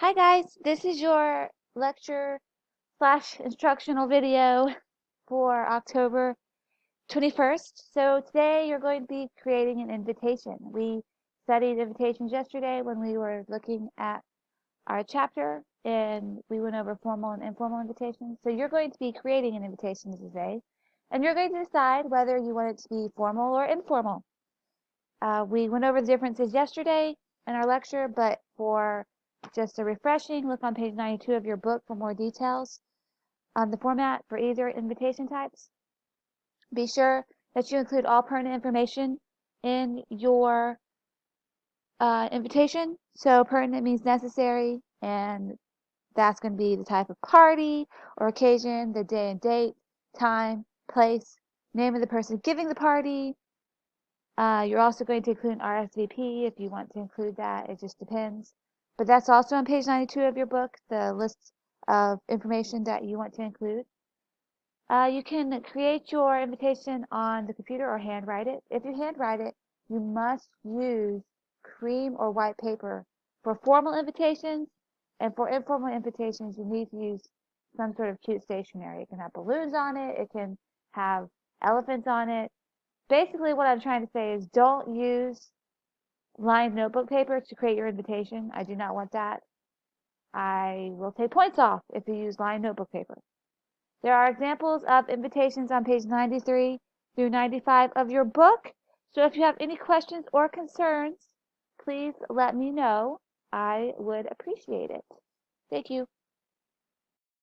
Hi guys, this is your lecture slash instructional video for October 21st. So today you're going to be creating an invitation. We studied invitations yesterday when we were looking at our chapter and we went over formal and informal invitations. So you're going to be creating an invitation today and you're going to decide whether you want it to be formal or informal. We went over the differences yesterday in our lecture, but for just a refreshing, look on page 92 of your book for more details on the format for either invitation types. Be sure that you include all pertinent information in your invitation. So pertinent means necessary, and that's going to be the type of party or occasion, the day and date, time, place, name of the person giving the party. You're also going to include an RSVP if you want to include that. It just depends. But that's also on page 92 of your book, the list of information that you want to include. You can create your invitation on the computer or handwrite it. If you handwrite it, you must use cream or white paper for formal invitations, and for informal invitations, you need to use some sort of cute stationery. It can have balloons on it, it can have elephants on it. Basically, what I'm trying to say is don't use lined notebook paper to create your invitation. I do not want that. I will take points off if you use lined notebook paper. There are examples of invitations on page 93 through 95 of your book. So if you have any questions or concerns, please let me know. I would appreciate it. Thank you.